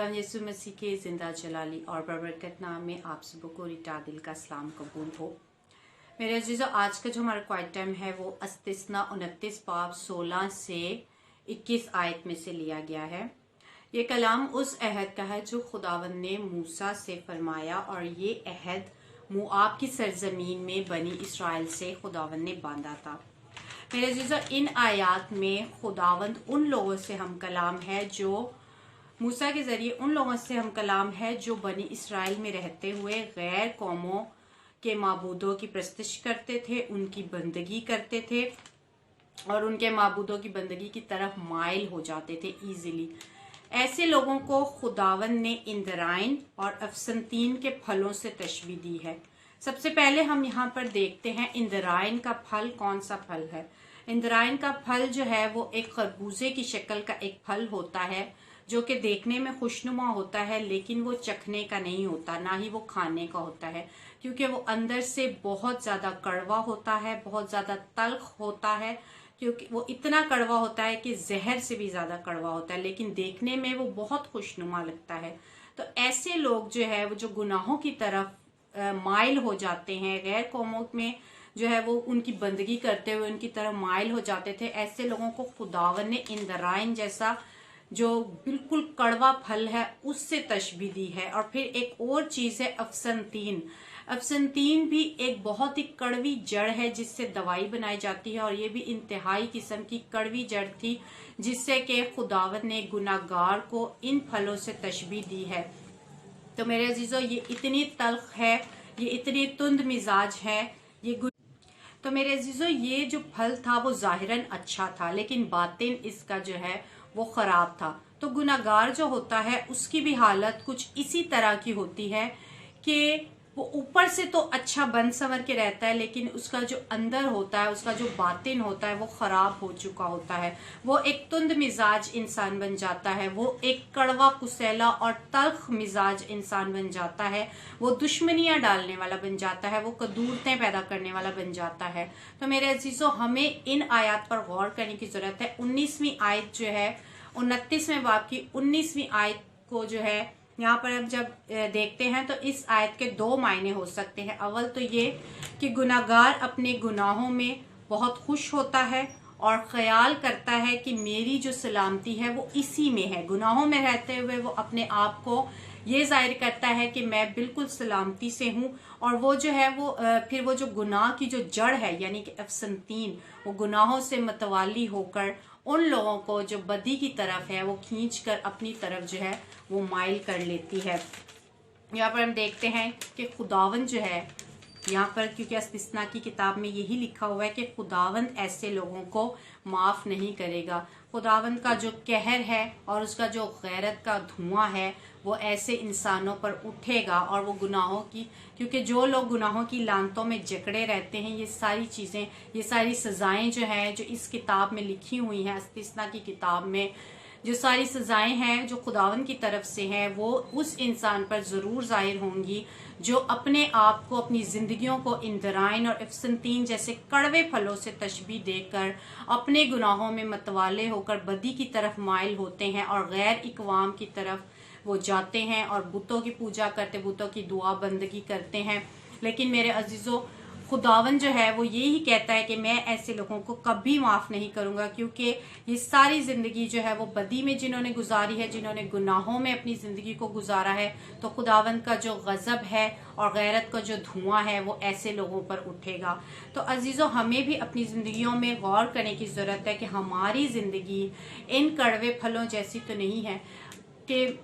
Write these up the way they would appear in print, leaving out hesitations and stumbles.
खुदा यीशु मसीह के जिंदा जलाली और बरकत नाम में आप सबको को रिटा दिल का सलाम कबूल हो। मेरे अजीजों, आज का जो हमारा क्वाइट टाइम है वो इस्तिस्ना 29 बाब 16 से 21 आयत में से लिया गया है। ये कलाम उस अहद का है जो खुदावंद ने मूसा से फरमाया और ये अहद मुआब की सरजमीन में बनी इसराइल से खुदावंद ने बांधा था। मेरे अजीजों, इन आयात में खुदावंद उन लोगों से हम कलाम है जो मूसा के जरिए उन लोगों से हम कलाम है जो बनी इसराइल में रहते हुए गैर कौमों के माबूदों की प्रस्तश करते थे, उनकी बंदगी करते थे और उनके माबूदों की बंदगी की तरफ माइल हो जाते थे इजीली। ऐसे लोगों को खुदावंद ने इंदराइन और अफसंतीन के फलों से तशबीह दी है। सबसे पहले हम यहाँ पर देखते हैं इंदराइन का फल कौन सा फल है। इंदराइन का फल जो है वो एक खरबूजे की शक्ल का एक फल होता है जो कि देखने में खुशनुमा होता है, लेकिन वो चखने का नहीं होता, ना ही वो खाने का होता है, क्योंकि वो अंदर से बहुत ज्यादा कड़वा होता है, बहुत ज्यादा तल्ख होता है, क्योंकि वो इतना कड़वा होता है कि जहर से भी ज्यादा कड़वा होता है, लेकिन देखने में वो बहुत खुशनुमा लगता है। तो ऐसे लोग जो है वो जो गुनाहों की तरफ माइल हो जाते हैं, गैर कौमों में जो है वो उनकी बंदगी करते हुए उनकी तरफ माइल हो जाते थे, ऐसे लोगों को खुदावन ने इंदराइन जैसा जो बिल्कुल कड़वा फल है उससे तशबीह दी है। और फिर एक और चीज है अफसंतीन। अफसंतीन भी एक बहुत ही कड़वी जड़ है जिससे दवाई बनाई जाती है, और ये भी इंतहाई किस्म की कड़वी जड़ थी जिससे कि खुदावत ने गुनाहगार को इन फलों से तशबीह दी है। तो मेरे अजीजों, ये इतनी तल्ख है, ये इतनी तुंद मिजाज है, तो मेरे अजीजों ये जो फल था वो जाहिरन अच्छा था, लेकिन बातिन इसका जो है वो खराब था। तो गुनाहगार जो होता है उसकी भी हालत कुछ इसी तरह की होती है कि वो ऊपर से तो अच्छा बन संवर के रहता है, लेकिन उसका जो अंदर होता है, उसका जो बातिन होता है वो खराब हो चुका होता है। वो एक तुंद मिजाज इंसान बन जाता है, वो एक कड़वा कुसैला और तल्ख मिजाज इंसान बन जाता है, वो दुश्मनियां डालने वाला बन जाता है, वो कदूरतें पैदा करने वाला बन जाता है। तो मेरे अजीजों, हमें इन आयत पर गौर करने की जरूरत है। 19वीं आयत जो है 29वें बाब की 19वीं आयत को जो है यहाँ पर अब जब देखते हैं तो इस आयत के दो मायने हो सकते हैं। अव्वल तो ये कि गुनाहगार अपने गुनाहों में बहुत खुश होता है और ख्याल करता है कि मेरी जो सलामती है वो इसी में है। गुनाहों में रहते हुए वो अपने आप को ये जाहिर करता है कि मैं बिल्कुल सलामती से हूँ, और वो जो है वो फिर वो जो गुनाह की जो जड़ है यानी कि अफसंतीन, वो गुनाहों से मतवाली होकर उन लोगों को जो बदी की तरफ है वो खींचकर अपनी तरफ जो है वो माइल कर लेती है। यहाँ पर हम देखते हैं कि खुदावंद जो है यहाँ पर, क्योंकि इस्तिस्ना की किताब में यही लिखा हुआ है कि खुदावंद ऐसे लोगों को माफ नहीं करेगा। खुदावंद का जो कहर है और उसका जो गैरत का धुआं है वो ऐसे इंसानों पर उठेगा, और वो गुनाहों की, क्योंकि जो लोग गुनाहों की लानतों में जकड़े रहते हैं, ये सारी चीजें, ये सारी सजाएं जो हैं जो इस किताब में लिखी हुई हैं, इस्तिस्ना की किताब में जो सारी सजाएं हैं जो खुदावन की तरफ से हैं, वो उस इंसान पर जरूर जाहिर होंगी जो अपने आप को, अपनी जिंदगियों को इंदराइन और अफसंतीन जैसे कड़वे फलों से तशबीह देकर अपने गुनाहों में मतवाले होकर बदी की तरफ माइल होते हैं और गैर इकवाम की तरफ वो जाते हैं और बुतों की पूजा करते, बुतों की दुआ बंदगी करते हैं। लेकिन मेरे अजीजों, खुदावन जो है वो यही कहता है कि मैं ऐसे लोगों को कभी माफ नहीं करूंगा, क्योंकि ये सारी जिंदगी जो है वो बदी में जिन्होंने गुजारी है, जिन्होंने गुनाहों में अपनी जिंदगी को गुजारा है, तो खुदावन का जो गजब है और गैरत का जो धुआं है वो ऐसे लोगों पर उठेगा। तो अजीजों, हमें भी अपनी जिंदगियों में गौर करने की जरूरत है कि हमारी जिंदगी इन कड़वे फलों जैसी तो नहीं है, कि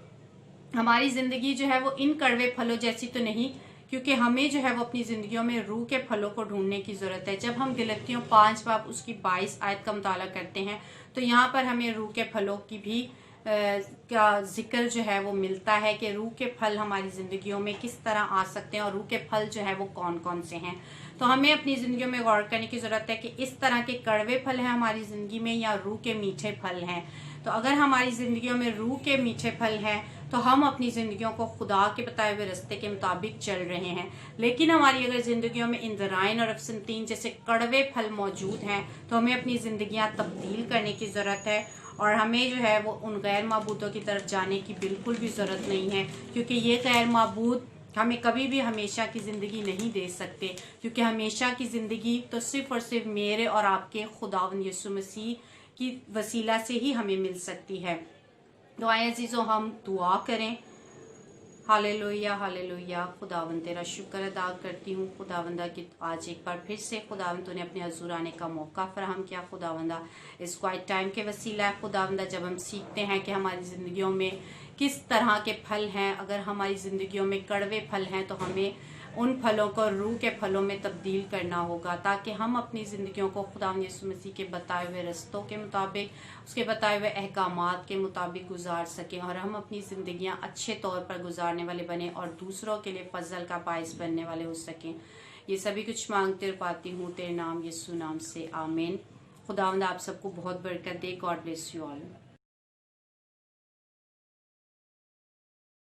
हमारी जिंदगी जो है वो इन कड़वे फलों जैसी तो नहीं, क्योंकि हमें जो है वो अपनी जिंदगियों में रूह के फलों को ढूंढने की जरूरत है। जब हम गलतियों 5 बाब उसकी 22 आयत का मुताला करते हैं तो यहाँ पर हमें रूह के फलों की भी का जिक्र जो है वो मिलता है कि रूह के फल हमारी जिंदगियों में किस तरह आ सकते हैं और रूह के फल जो है वो कौन कौन से हैं। तो हमें अपनी जिंदगियों में गौर करने की जरूरत है कि इस तरह के कड़वे फल हैं हमारी जिंदगी में या रूह के मीठे फल हैं। तो अगर हमारी जिंदगियों में रूह के मीठे फल हैं तो हम अपनी जिंदगियों को खुदा के बताए हुए रास्ते के मुताबिक चल रहे हैं। लेकिन हमारी अगर जिंदगियों में इंदराइन और अफसंतीन जैसे कड़वे फल मौजूद हैं तो हमें अपनी जिंदगियां तब्दील करने की जरूरत है और हमें जो है वो उन गैर माबूदों की तरफ जाने की बिल्कुल भी ज़रूरत नहीं है, क्योंकि ये गैर माबूद हमें कभी भी हमेशा की ज़िंदगी नहीं दे सकते, क्योंकि हमेशा की ज़िंदगी तो सिर्फ़ और सिर्फ मेरे और आपके खुदावंद यीशु मसीह की वसीला से ही हमें मिल सकती है। तो आए अजीज़ों, हम दुआ करें। Hallelujah hallelujah. खुदावंद तेरा शुक्र अदा करती हूँ खुदावंदा कि आज एक बार फिर से खुदावंद तूने अपने हजूर आने का मौका फराहम किया खुदावंदा। इस क्वाइट टाइम के वसीला है खुदावंदा, जब हम सीखते हैं कि हमारी ज़िंदगियों में किस तरह के फल हैं। अगर हमारी ज़िंदगियों में कड़वे फल हैं तो हमें उन फलों को रूह के फलों में तब्दील करना होगा, ताकि हम अपनी ज़िंदगियों को खुदावंद यीशु मसीह के बताए हुए रस्तों के मुताबिक, उसके बताए हुए अहकामात के मुताबिक गुजार सकें और हम अपनी ज़िंदगियां अच्छे तौर पर गुजारने वाले बने और दूसरों के लिए फजल का बायस बनने वाले हो सकें। ये सभी कुछ मांगते पाती हूँ तेरे नाम यीशु नाम से, आमीन। खुदावंद आप सबको बहुत बरकत दे। God bless you all.